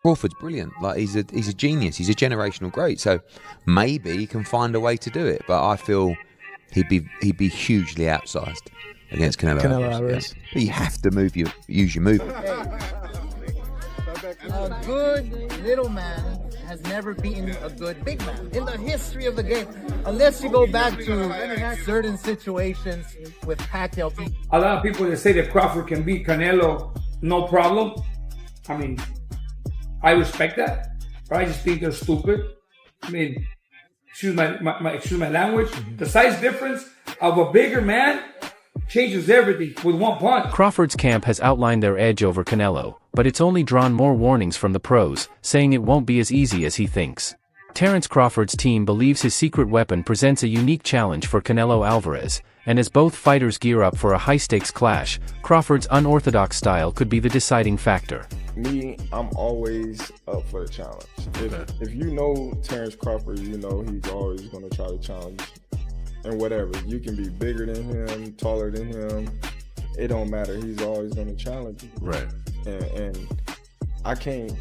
Crawford's brilliant. Like he's a genius. He's a generational great. So maybe he can find a way to do it. But I feel he'd be hugely outsized against Canelo Alvarez. Yeah. But you have to use your movement. A good little man has never beaten a good big man in the history of the game, unless you go back to certain situations with Pacquiao. A lot of people that say that Crawford can beat Canelo, no problem. I mean, I respect that, but I just think they're stupid. I mean, excuse my language. The size difference of a bigger man changes everything with one punch. Crawford's camp has outlined their edge over Canelo, but it's only drawn more warnings from the pros, saying it won't be as easy as he thinks. Terence Crawford's team believes his secret weapon presents a unique challenge for Canelo Alvarez, and as both fighters gear up for a high-stakes clash, Crawford's unorthodox style could be the deciding factor. Me, I'm always up for the challenge. If you know Terence Crawford, you know he's always going to try to challenge. And whatever, you can be bigger than him, taller than him, it don't matter. He's always going to challenge you. Right. And I can't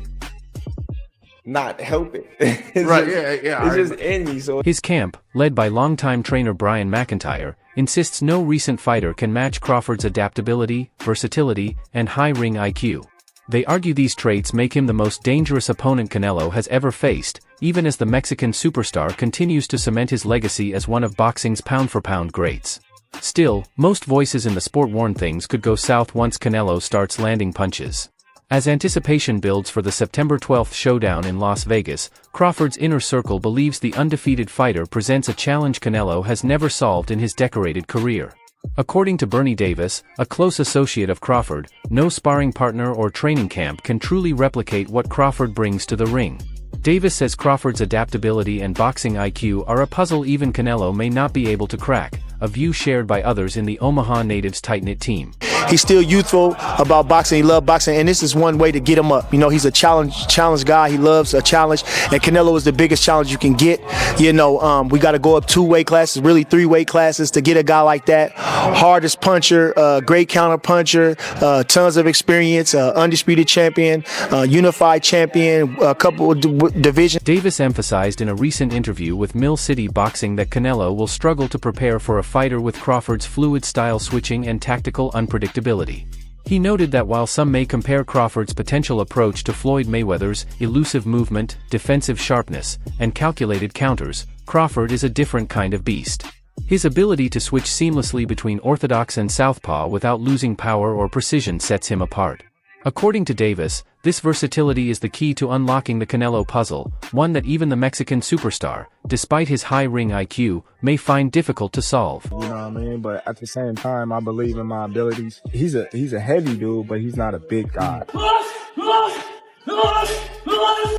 not help it. It's just in me. So his camp, led by longtime trainer Brian McIntyre, insists no recent fighter can match Crawford's adaptability, versatility, and high ring IQ. They argue these traits make him the most dangerous opponent Canelo has ever faced, even as the Mexican superstar continues to cement his legacy as one of boxing's pound-for-pound greats. Still, most voices in the sport warn things could go south once Canelo starts landing punches. As anticipation builds for the September 12th showdown in Las Vegas, Crawford's inner circle believes the undefeated fighter presents a challenge Canelo has never solved in his decorated career. According to Bernie Davis, a close associate of Crawford, no sparring partner or training camp can truly replicate what Crawford brings to the ring. Davis says Crawford's adaptability and boxing IQ are a puzzle even Canelo may not be able to crack, a view shared by others in the Omaha natives' tight-knit team. He's still youthful about boxing. He loves boxing, and this is one way to get him up. You know, he's a challenge guy. He loves a challenge, and Canelo is the biggest challenge you can get. You know, we got to go up 2 weight classes, really 3 weight classes to get a guy like that. Hardest puncher, great counter puncher, tons of experience, undisputed champion, unified champion, a couple of divisions. Davis emphasized in a recent interview with Mill City Boxing that Canelo will struggle to prepare for a fighter with Crawford's fluid style switching and tactical unpredictability. He noted that while some may compare Crawford's potential approach to Floyd Mayweather's elusive movement, defensive sharpness, and calculated counters, Crawford is a different kind of beast. His ability to switch seamlessly between orthodox and southpaw without losing power or precision sets him apart. According to Davis, this versatility is the key to unlocking the Canelo puzzle, one that even the Mexican superstar, despite his high ring IQ, may find difficult to solve. you know what I mean? But at the same time, I believe in my abilities. He's a heavy dude, but he's not a big guy.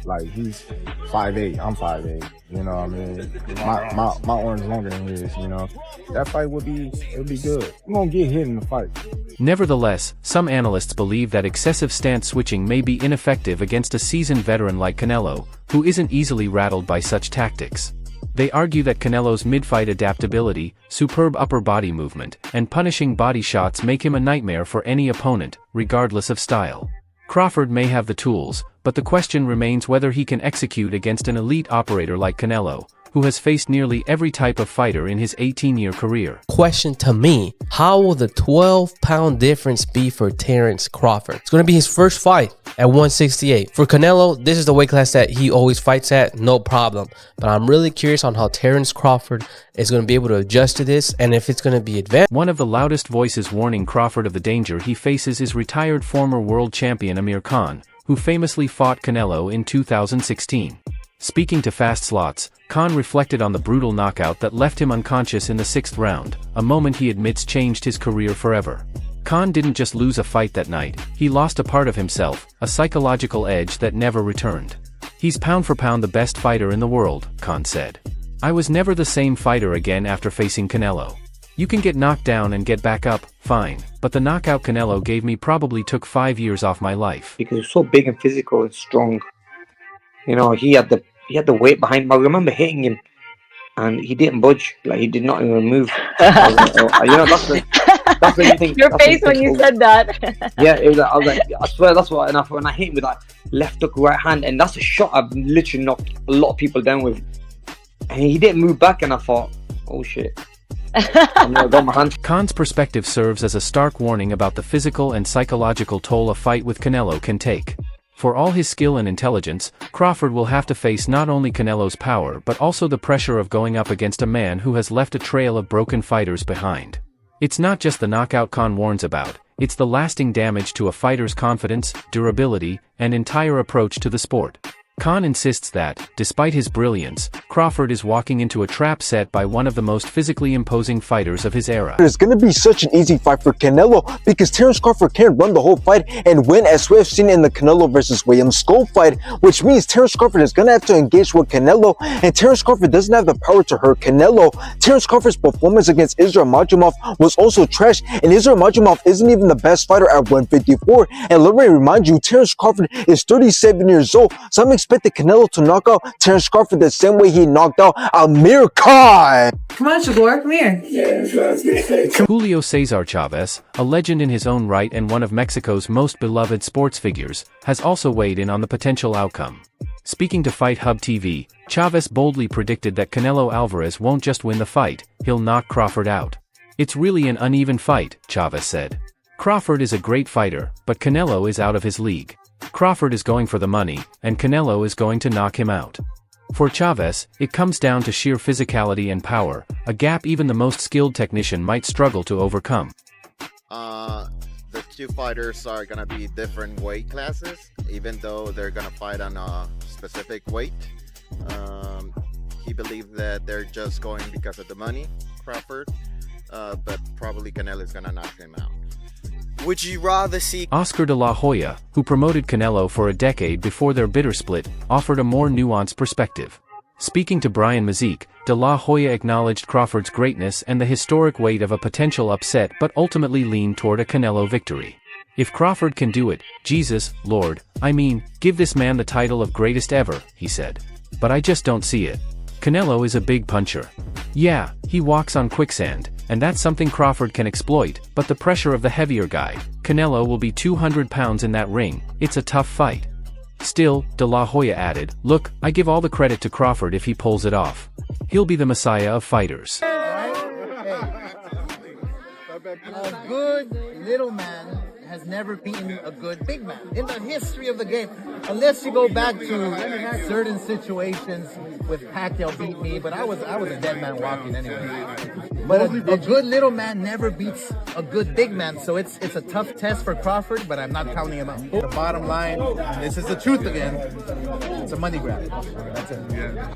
Like, he's 5'8", I'm 5'8", you know what I mean? My arm's longer than his, you know? That fight would be good. I'm gonna get hit in the fight. Nevertheless, some analysts believe that excessive stance switching may be ineffective against a seasoned veteran like Canelo, who isn't easily rattled by such tactics. They argue that Canelo's mid-fight adaptability, superb upper body movement, and punishing body shots make him a nightmare for any opponent, regardless of style. Crawford may have the tools, but the question remains whether he can execute against an elite operator like Canelo, who has faced nearly every type of fighter in his 18-year career. Question to me, how will the 12-pound difference be for Terence Crawford? It's going to be his first fight at 168. For Canelo, this is the weight class that he always fights at, no problem. But I'm really curious on how Terence Crawford is going to be able to adjust to this and if it's going to be advanced. One of the loudest voices warning Crawford of the danger he faces is retired former world champion Amir Khan, who famously fought Canelo in 2016. Speaking to Fast Slots, Khan reflected on the brutal knockout that left him unconscious in the 6th round, a moment he admits changed his career forever. Khan didn't just lose a fight that night, he lost a part of himself, a psychological edge that never returned. He's pound for pound the best fighter in the world, Khan said. I was never the same fighter again after facing Canelo. You can get knocked down and get back up, fine, but the knockout Canelo gave me probably took 5 years off my life. Because he's so big and physical and strong. You know, he had the weight behind him. I remember hitting him and he didn't budge. Like, he did not even move. I was like, oh, you know, that's when you think. Your face when you said that. Yeah, it was like, I was like, I swear that's what. And when I hit him with that left hook, right hand, and that's a shot I've literally knocked a lot of people down with. And he didn't move back, and I thought, oh shit. I got my hand. Khan's perspective serves as a stark warning about the physical and psychological toll a fight with Canelo can take. For all his skill and intelligence, Crawford will have to face not only Canelo's power but also the pressure of going up against a man who has left a trail of broken fighters behind. It's not just the knockout Khan warns about, it's the lasting damage to a fighter's confidence, durability, and entire approach to the sport. Khan insists that, despite his brilliance, Crawford is walking into a trap set by one of the most physically imposing fighters of his era. It's going to be such an easy fight for Canelo because Terence Crawford can't run the whole fight and win, as we have seen in the Canelo versus William Skull fight, which means Terence Crawford is going to have to engage with Canelo, and Terence Crawford doesn't have the power to hurt Canelo. Terence Crawford's performance against Israel Madrimov was also trash, and Israel Madrimov isn't even the best fighter at 154. And let me remind you, Terence Crawford is 37 years old, so I'm expecting Canelo to knock out Terence Crawford the same way he knocked out Amir Khan. Come on, Shagor, come here. Julio Cesar Chavez, a legend in his own right and one of Mexico's most beloved sports figures, has also weighed in on the potential outcome. Speaking to Fight Hub TV, Chavez boldly predicted that Canelo Alvarez won't just win the fight, he'll knock Crawford out. It's really an uneven fight, Chavez said. Crawford is a great fighter, but Canelo is out of his league. Crawford is going for the money, and Canelo is going to knock him out. For Chavez, it comes down to sheer physicality and power, a gap even the most skilled technician might struggle to overcome. The two fighters are going to be different weight classes, even though they're going to fight on a specific weight. He believed that they're just going because of the money, Crawford, but probably Canelo is going to knock him out. Would you rather see Oscar de la Hoya, who promoted Canelo for a decade before their bitter split, offered a more nuanced perspective. Speaking to Brian Mazik, de la Hoya acknowledged Crawford's greatness and the historic weight of a potential upset but ultimately leaned toward a Canelo victory. If Crawford can do it, Jesus, Lord, I mean, give this man the title of greatest ever, he said. But I just don't see it. Canelo is a big puncher. Yeah, he walks on quicksand, and that's something Crawford can exploit, but the pressure of the heavier guy, Canelo, will be 200 pounds in that ring. It's a tough fight. Still, de la Hoya added, look, I give all the credit to Crawford if he pulls it off. He'll be the messiah of fighters. A good little man has never beaten a good big man in the history of the game, unless you go back to certain situations with Pacquiao beat me, but I was a dead man walking anyway. But a good little man never beats a good big man, so it's a tough test for Crawford, but I'm not counting him out. The bottom line, this is the truth again, it's a money grab. That's it. Yeah.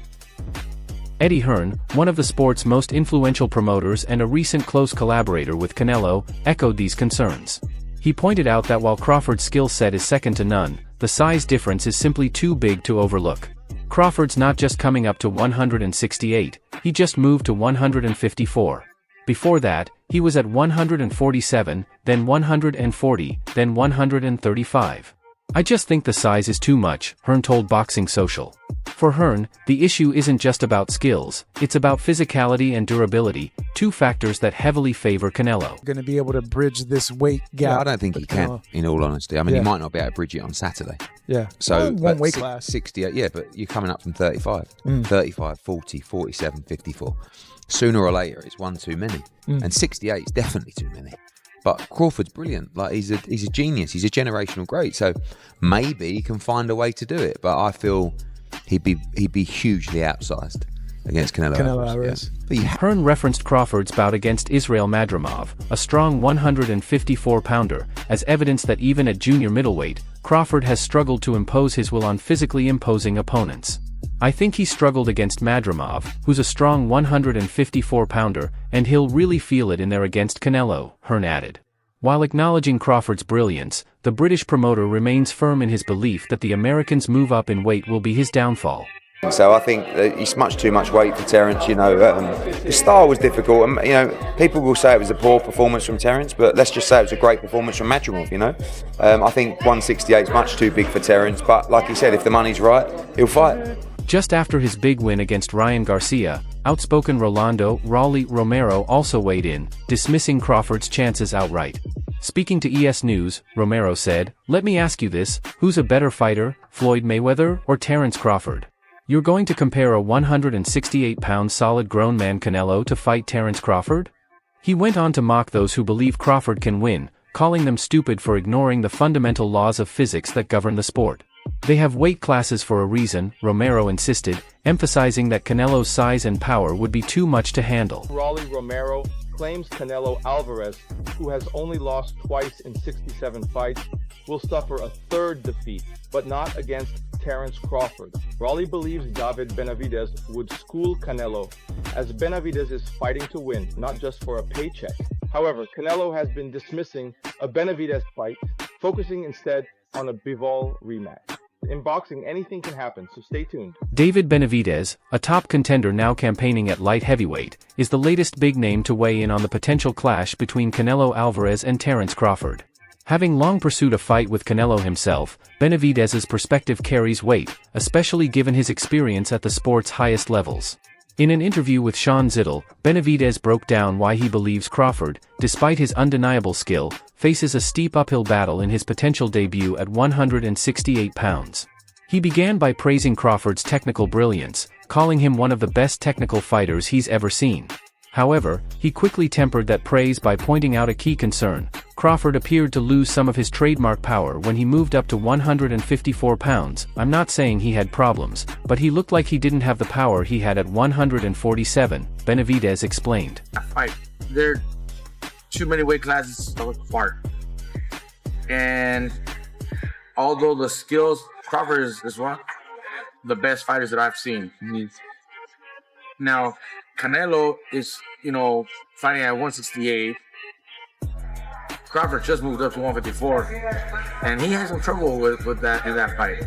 Eddie Hearn, one of the sport's most influential promoters and a recent close collaborator with Canelo, echoed these concerns. He pointed out that while Crawford's skill set is second to none, the size difference is simply too big to overlook. Crawford's not just coming up to 168, he just moved to 154. Before that, he was at 147, then 140, then 135. I just think the size is too much, Hearn told Boxing Social. For Hearn, the issue isn't just about skills, it's about physicality and durability, two factors that heavily favor Canelo. Going to be able to bridge this weight gap. Yeah, I don't think he can, in all honesty. I mean, he might not be able to bridge it on Saturday. Yeah. So, one weight class. 68, yeah, but you're coming up from 35. 35, 40, 47, 54. Sooner or later, it's one too many. And 68 is definitely too many. But Crawford's brilliant. Like, he's a genius. He's a generational great. So maybe he can find a way to do it. But I feel he'd be hugely outsized against Canelo Alvarez. Yeah. Hearn referenced Crawford's bout against Israel Madrimov, a strong 154-pounder, as evidence that even at junior middleweight, Crawford has struggled to impose his will on physically imposing opponents. I think he struggled against Madrimov, who's a strong 154-pounder, and he'll really feel it in there against Canelo, Hearn added. While acknowledging Crawford's brilliance, the British promoter remains firm in his belief that the American's move up in weight will be his downfall. So I think that he's much too much weight for Terence. His style was difficult, and people will say it was a poor performance from Terence, but let's just say it was a great performance from Madrimov. I think 168 is much too big for Terence, but like he said, if the money's right, he'll fight. Just after his big win against Ryan Garcia, outspoken Rolly Romero also weighed in, dismissing Crawford's chances outright. Speaking to ES News, Romero said, "Let me ask you this, who's a better fighter, Floyd Mayweather or Terence Crawford? You're going to compare a 168-pound solid grown man Canelo to fight Terence Crawford?" He went on to mock those who believe Crawford can win, calling them stupid for ignoring the fundamental laws of physics that govern the sport. They have weight classes for a reason, Romero insisted, emphasizing that Canelo's size and power would be too much to handle. Rolly Romero claims Canelo Alvarez, who has only lost twice in 67 fights, will suffer a third defeat, but not against Terence Crawford. Rolly believes David Benavidez would school Canelo, as Benavidez is fighting to win, not just for a paycheck. However, Canelo has been dismissing a Benavidez fight, focusing instead on a Bivol rematch. In boxing, anything can happen, so stay tuned. David Benavidez, a top contender now campaigning at light heavyweight, is the latest big name to weigh in on the potential clash between Canelo Alvarez and Terence Crawford. Having long pursued a fight with Canelo himself, Benavidez's perspective carries weight, especially given his experience at the sport's highest levels. In an interview with Sean Zittel, Benavidez broke down why he believes Crawford, despite his undeniable skill, faces a steep uphill battle in his potential debut at 168 pounds. He began by praising Crawford's technical brilliance, calling him one of the best technical fighters he's ever seen. However, he quickly tempered that praise by pointing out a key concern: Crawford appeared to lose some of his trademark power when he moved up to 154 pounds. "I'm not saying he had problems, but he looked like he didn't have the power he had at 147, Benavidez explained. There are too many weight classes apart. And although the skills, Crawford is one of the best fighters that I've seen. Now, Canelo is, fighting at 168. Crawford just moved up to 154, and he had some trouble with that in that fight.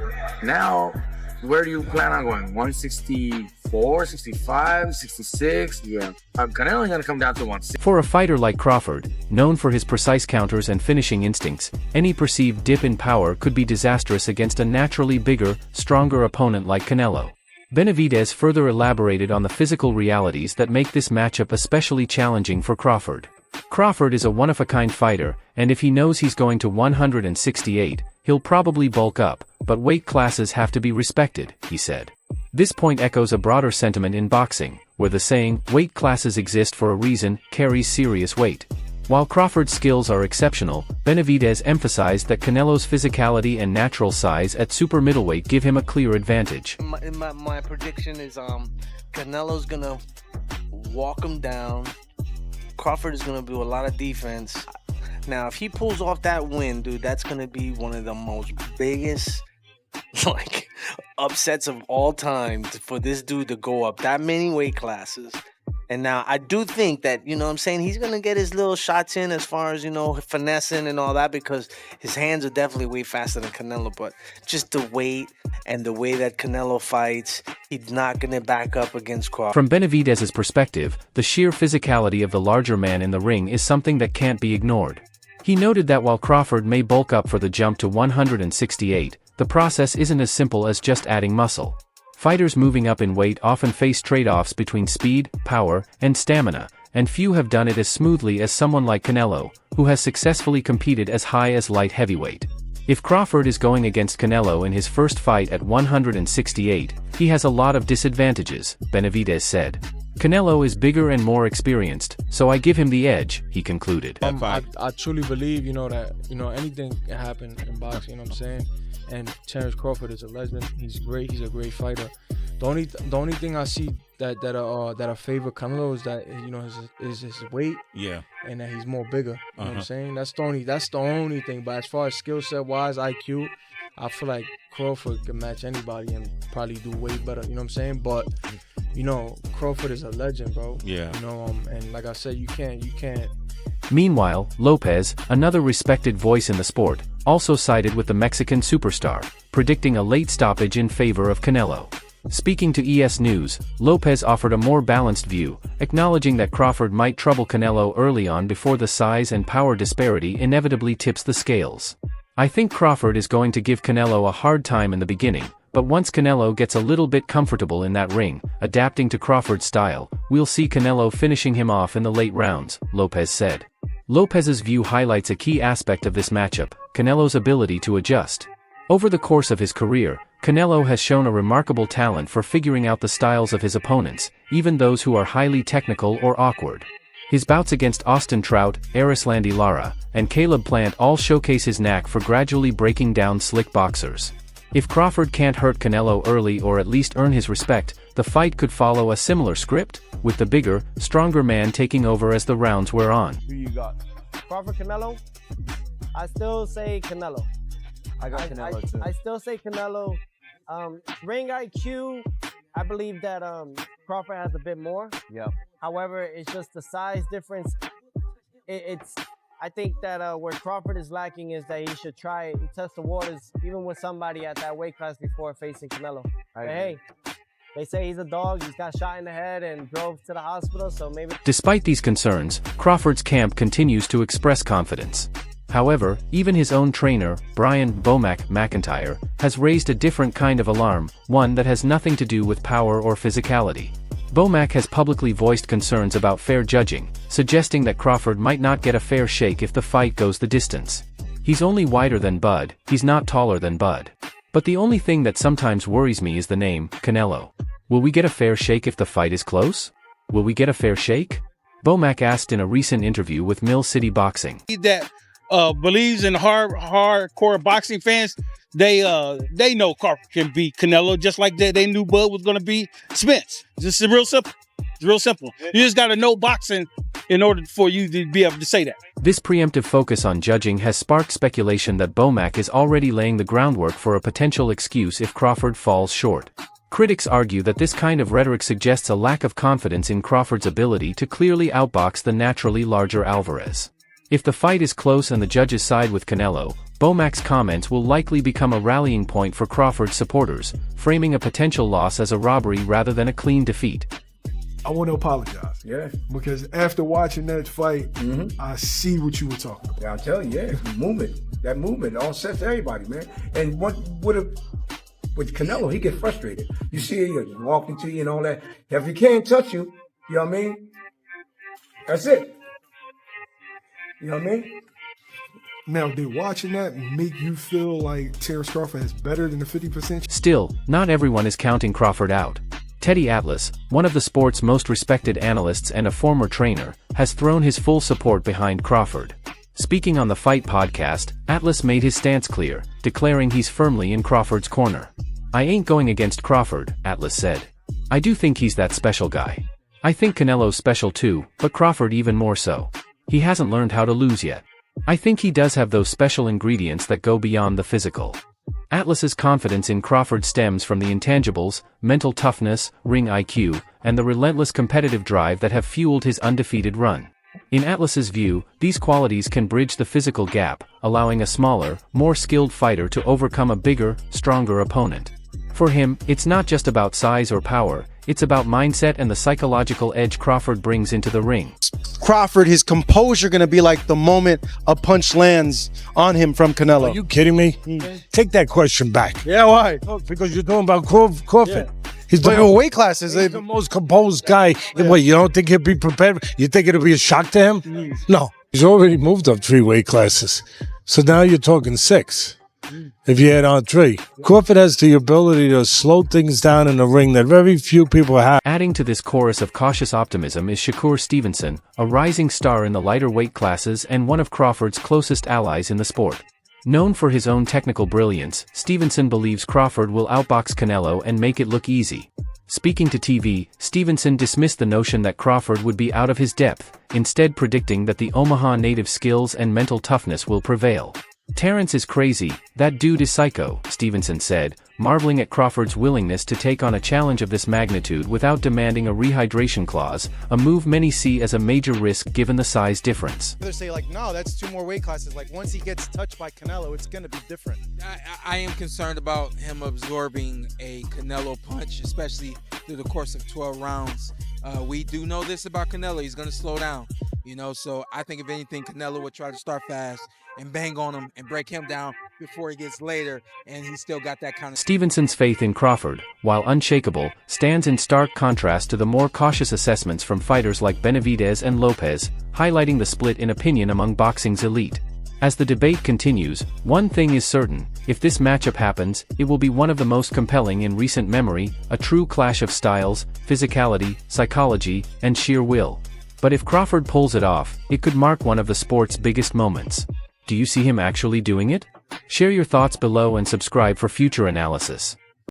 Now, where do you plan on going? 164, 65, 66? Yeah. Canelo's gonna come down to 160. For a fighter like Crawford, known for his precise counters and finishing instincts, any perceived dip in power could be disastrous against a naturally bigger, stronger opponent like Canelo. Benavidez further elaborated on the physical realities that make this matchup especially challenging for Crawford. Crawford is a one-of-a-kind fighter, and if he knows he's going to 168, he'll probably bulk up, but weight classes have to be respected, he said. This point echoes a broader sentiment in boxing, where the saying, "weight classes exist for a reason," carries serious weight. While Crawford's skills are exceptional, Benavidez emphasized that Canelo's physicality and natural size at super middleweight give him a clear advantage. My prediction is Canelo's gonna walk him down. Crawford is gonna do a lot of defense. Now, if he pulls off that win, dude, that's gonna be one of the most biggest upsets of all time for this dude to go up that many weight classes. And now I do think that, he's going to get his little shots in as far as, finessing and all that, because his hands are definitely way faster than Canelo. But just the weight and the way that Canelo fights, he's not going to back up against Crawford. From Benavidez's perspective, the sheer physicality of the larger man in the ring is something that can't be ignored. He noted that while Crawford may bulk up for the jump to 168, the process isn't as simple as just adding muscle. Fighters moving up in weight often face trade-offs between speed, power, and stamina, and few have done it as smoothly as someone like Canelo, who has successfully competed as high as light heavyweight. If Crawford is going against Canelo in his first fight at 168, he has a lot of disadvantages, Benavidez said. Canelo is bigger and more experienced, so I give him the edge, he concluded. I truly believe, that, anything can happen in boxing, you know what I'm saying? And Terence Crawford is a legend. He's great. He's a great fighter. The only thing I see that I favor Canelo is that his weight. Yeah. And that he's more bigger. You know what I'm saying? That's the only thing. But as far as skill set wise, IQ, I feel like Crawford can match anybody and probably do way better. You know what I'm saying? But Crawford is a legend, bro. Yeah. And like I said, you can't. Meanwhile, Lopez, another respected voice in the sport, also sided with the Mexican superstar, predicting a late stoppage in favor of Canelo. Speaking to ES News, Lopez offered a more balanced view, acknowledging that Crawford might trouble Canelo early on before the size and power disparity inevitably tips the scales. "I think Crawford is going to give Canelo a hard time in the beginning, but once Canelo gets a little bit comfortable in that ring, adapting to Crawford's style, we'll see Canelo finishing him off in the late rounds, Lopez said. Lopez's view highlights a key aspect of this matchup, Canelo's ability to adjust. Over the course of his career, Canelo has shown a remarkable talent for figuring out the styles of his opponents, even those who are highly technical or awkward. His bouts against Austin Trout, Erislandy Lara, and Caleb Plant all showcase his knack for gradually breaking down slick boxers. If Crawford can't hurt Canelo early or at least earn his respect, the fight could follow a similar script, with the bigger, stronger man taking over as the rounds wear on. Who you got? Crawford, Canelo? I still say Canelo. I got Canelo too. I still say Canelo. Ring IQ, I believe that Crawford has a bit more. Yep. However, it's just the size difference. I think that where Crawford is lacking is that he should try test the waters even with somebody at that weight class before facing Canelo. But hey, they say he's a dog. He's got shot in the head and drove to the hospital, so maybe. Despite these concerns, Crawford's camp continues to express confidence. However, even his own trainer, Brian "Bomac" McIntyre, has raised a different kind of alarm, one that has nothing to do with power or physicality. Bomac has publicly voiced concerns about fair judging, suggesting that Crawford might not get a fair shake if the fight goes the distance. He's only wider than Bud, he's not taller than Bud. But the only thing that sometimes worries me is the name, Canelo. Will we get a fair shake if the fight is close? Will we get a fair shake? Bomac asked in a recent interview with Mill City Boxing. That believes in hardcore boxing fans, they know Crawford can beat Canelo just like they knew Bud was going to beat Spence. Just real simple. It's real simple. You just got to know boxing in order for you to be able to say that. This preemptive focus on judging has sparked speculation that Bomac is already laying the groundwork for a potential excuse if Crawford falls short. Critics argue that this kind of rhetoric suggests a lack of confidence in Crawford's ability to clearly outbox the naturally larger Alvarez. If the fight is close and the judges side with Canelo, Bomac's comments will likely become a rallying point for Crawford's supporters, framing a potential loss as a robbery rather than a clean defeat. I want to apologize. Yeah. Because after watching that fight, I see what you were talking about. Yeah, I'm telling you, that movement all sets everybody, man. And with Canelo, he gets frustrated. You see he walking to you and all that. If he can't touch you, you know what I mean? That's it. You know what I mean? Now, did watching that make you feel like Terence Crawford is better than the 50%? Still, not everyone is counting Crawford out. Teddy Atlas, one of the sport's most respected analysts and a former trainer, has thrown his full support behind Crawford. Speaking on the Fight podcast, Atlas made his stance clear, declaring he's firmly in Crawford's corner. "I ain't going against Crawford," Atlas said. "I do think he's that special guy. I think Canelo's special too, but Crawford even more so. He hasn't learned how to lose yet. I think he does have those special ingredients that go beyond the physical." Atlas's confidence in Crawford stems from the intangibles, mental toughness, ring IQ, and the relentless competitive drive that have fueled his undefeated run. In Atlas's view, these qualities can bridge the physical gap, allowing a smaller, more skilled fighter to overcome a bigger, stronger opponent. For him, it's not just about size or power, it's about mindset and the psychological edge Crawford brings into the ring. Crawford, his composure going to be like the moment a punch lands on him from Canelo. Are you kidding me? Take that question back. Yeah, why? Because you're talking about Crawford. Yeah. He's But in weight classes, he's the most composed guy. What, you don't think he'll be prepared? You think it'll be a shock to him? No. He's already moved up 3 weight classes. So now you're talking 6. If you add on 3. Crawford has the ability to slow things down in the ring that very few people have. Adding to this chorus of cautious optimism is Shakur Stevenson, a rising star in the lighter weight classes and one of Crawford's closest allies in the sport. Known for his own technical brilliance, Stevenson believes Crawford will outbox Canelo and make it look easy. Speaking to TV, Stevenson dismissed the notion that Crawford would be out of his depth, instead predicting that the Omaha native skills and mental toughness will prevail. "Terence is crazy, that dude is psycho," Stevenson said, marveling at Crawford's willingness to take on a challenge of this magnitude without demanding a rehydration clause, a move many see as a major risk given the size difference. Others say like, no, that's 2 more weight classes. Like once he gets touched by Canelo, it's going to be different. I am concerned about him absorbing a Canelo punch, especially through the course of 12 rounds. We do know this about Canelo. He's going to slow down, so I think if anything, Canelo would try to start fast and bang on him and break him down before he gets later, and he's still got that kind of. Stevenson's faith in Crawford, while unshakable, stands in stark contrast to the more cautious assessments from fighters like Benavidez and Lopez, highlighting the split in opinion among boxing's elite. As the debate continues, one thing is certain: if this matchup happens, it will be one of the most compelling in recent memory, a true clash of styles, physicality, psychology, and sheer will. But if Crawford pulls it off, it could mark one of the sport's biggest moments. Do you see him actually doing it? Share your thoughts below and subscribe for future analysis.